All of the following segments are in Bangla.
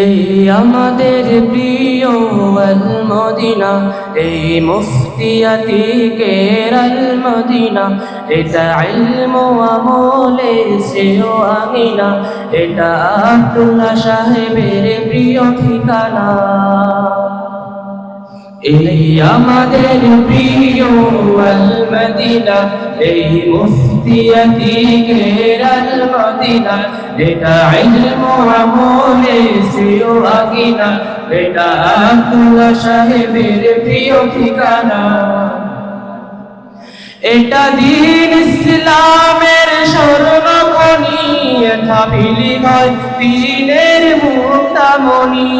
এই আমাদের প্রিয় আল মদিনা, এই মুফতি আতিকের আল মদিনা, এটা ইলম ও আমলে শ্রেয় আমিনা, এটা আব্দুল্লাহ সাহেবের প্রিয় ঠিকানা। এই আমাদের প্রিয় আল মদিনা, এই মুফতি আতিকের আল মদিনা, এটা ইলম ও আমলে শ্রেয় আমিনা, এটা আব্দুল্লাহ সাহেবের প্রিয় ঠিকানা। এটা দ্বীন ইসলামের স্বর্ণখনি, এটা বিলি হয় দ্বীনের মুক্তামণি।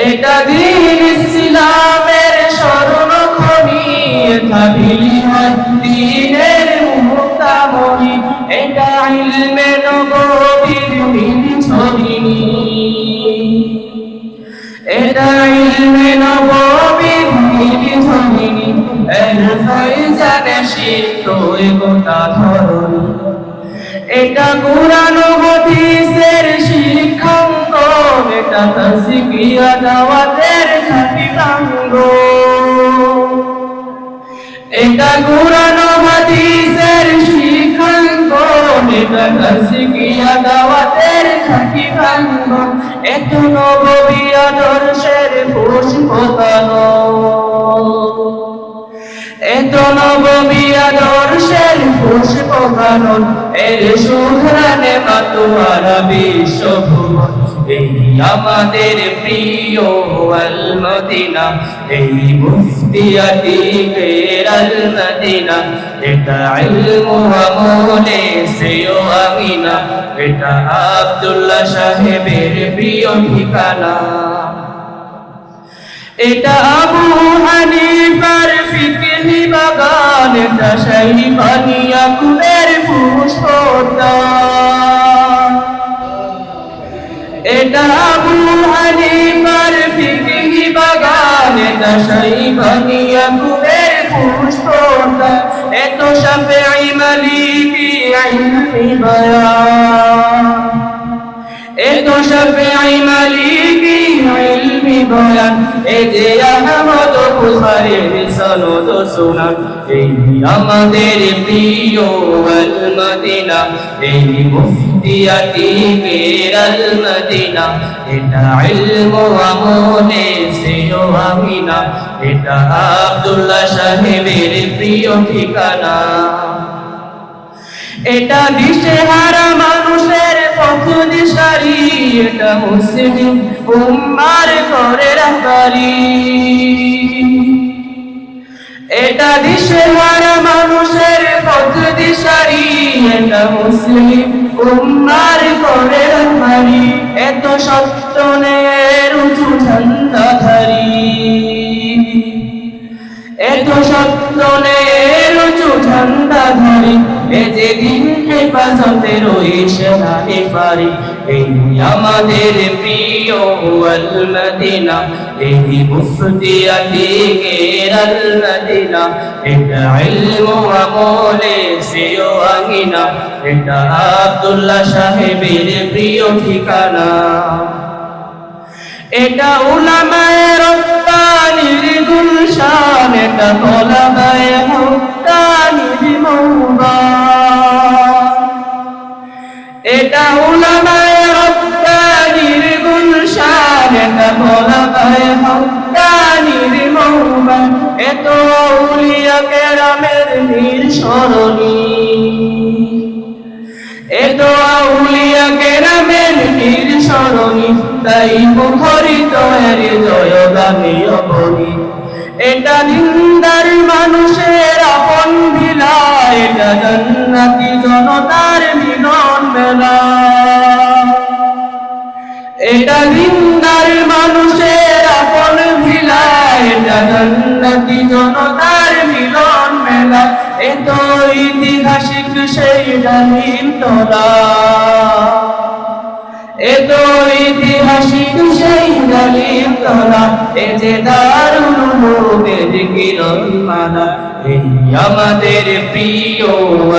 এটা দ্বীন ইসলামের স্বর্ণখনি, এটা বিলি হয় দ্বীনের মুক্তামণি। এটা ইলমে নববীর বিলি ছড়িনি, এটা ইলমে নববীর বিলি ছড়িনি। এর ফয়জানে সিক্ত গোটা ধরণী। এটা কুরআন ও হাদিসের শিক্ষাঙ্গন, এটা তাজকিয়া দাওয়াতের খাঁটি প্রাঙ্গণ। এটা কুরআন ও হাদিসের শিক্ষাঙ্গন, এটা তাজকিয়া দাওয়াতের খাঁটি প্রাঙ্গণ। এত নববী আদর্শের পুষ্পদান, এত নববী আদর্শের পুষ্পদান, এর সুঘ্রাণে মাতোয়ারা বিশ্বভুবন। এই আমাদের প্রিয় আল মদিনা, এই মুফতি আতিকের আল মদিনা, এটা ইলম ও আমলে শ্রেয় আমিনা, এটা আব্দুল্লাহ সাহেবের প্রিয় ঠিকানা। এটা আবু হানিফার ফিকহি বাগান, এটা শাইবানী আকুবের পুষ্পোদ্যান। এটা আবু হানিফার ফিকহি বাগান, এটা শাইবানী আকুবের পুষ্পোদ্যান। এত শাফিঈ মালিকি ইলমি বয়ান, এত শাফিঈ মালিকি ইলমি বয়ান। এই যে আহমদ বুখারীর সনদ সুনান। এই আমাদের প্রিয় আল মদিনা, এই মুফতি আতিকের আল মদিনা, এটা ইলম ও আমলে শ্রেয় আমিনা, এটা আব্দুল্লাহ সাহেবের প্রিয় ঠিকানা। এটা দিশেহারা মানুষের পথ দিশারি, এটা মুসলিম উম্মার ঘরের রাহবারি। এটা দিশেহারা মানুষের পথ দিশারি, এটা মুসলিম উম্মার ঘরের রাহবারি। এত সত্য ন্যায়ের উঁচু ঝান্ডাধারী, এত সত্য ন্যায়ের উঁচু ঝান্ডাধারী। এ যে দিন হেফাজতের ওই সেনানি পারি। এই আমাদের প্রিয় আল মদিনা, এই মুফতি আতিকের আল মদিনা, এটা ইলম ও আমলে শ্রেয় আমিনা, এটা আব্দুল্লাহ সাহেবের প্রিয় ঠিকানা। এটা উলামায়ে রব্বানির গুলশান, এটা তোলাবায়ে হক্কানির মওবান। এটা উলামায়ে রব্বানির গুলশান, এটা তোলাবায়ে হক্কানির মওবান। এত আউলিয়া কেরামের নিঃসরণী, এত আউলিয়া কেরামের নিঃসরণী। তাই মুখরিত এর জয়গামী অবনী। এটা দিনদার মানুষের আপন ভিলা, এটা জান্নাতি জনতার মিলন মেলা। এটা দিনদার মানুষের আপন ভিলা, এটা জান্নাতি জনতার মিলন মেলা। এত ঐতিহাসিক সেই ডালিম তলা, এত ঐতিহাসিক সেই ডালিম তলা। এ যে দারুল উলুমের কিরণ মালা, এই আমাদের প্রিয়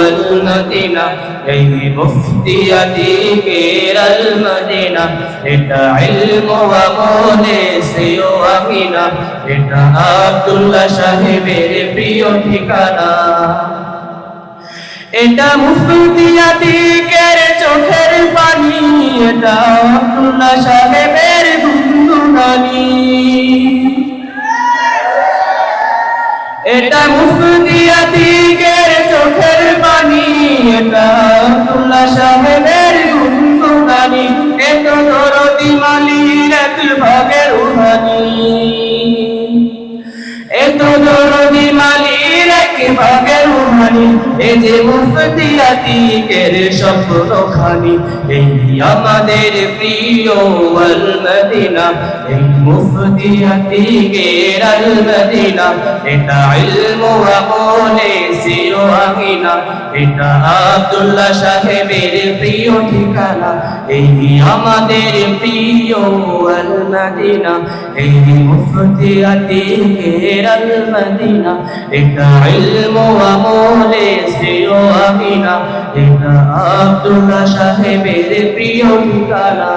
আল মদিনা, এই মুফতি আতিকের আল মদিনা, এটা ইলম ও আমলে সেও আমিনা, এটা আব্দুল্লাহ সাহেবের প্রিয় ঠিকানা। এটা মুফতি আতিকের চোখের পানি, এটা আব্দুল্লাহ সাহেবের গুনগুনানি। এটা মুফতি আতিকের চোখের পানি, এটা আব্দুল্লাহ সাহেবের গুনগুনানি। এত দরদি মালির এক ভাগের রুহানি, এত দরদি মালির এক ভাগের রুহানি। এই যে মুফতি আতিকের স্বপ্নখানি, এই আমাদের প্রিয় আল মদিনা, এই মুফতি আতিকের আল মদিনা, এটা ইলম ও আমলে সেও আমিনা, এটা আব্দুল্লাহ সাহেবের প্রিয় ঠিকানা। এই আমাদের প্রিয় আল মদিনা, এই মুফতি আতিকের আল মদিনা, এটা ইলম ও আমলে সেও আমিনা, এটা আব্দুল্লাহ সাহেবের প্রিয় ঠিকানা।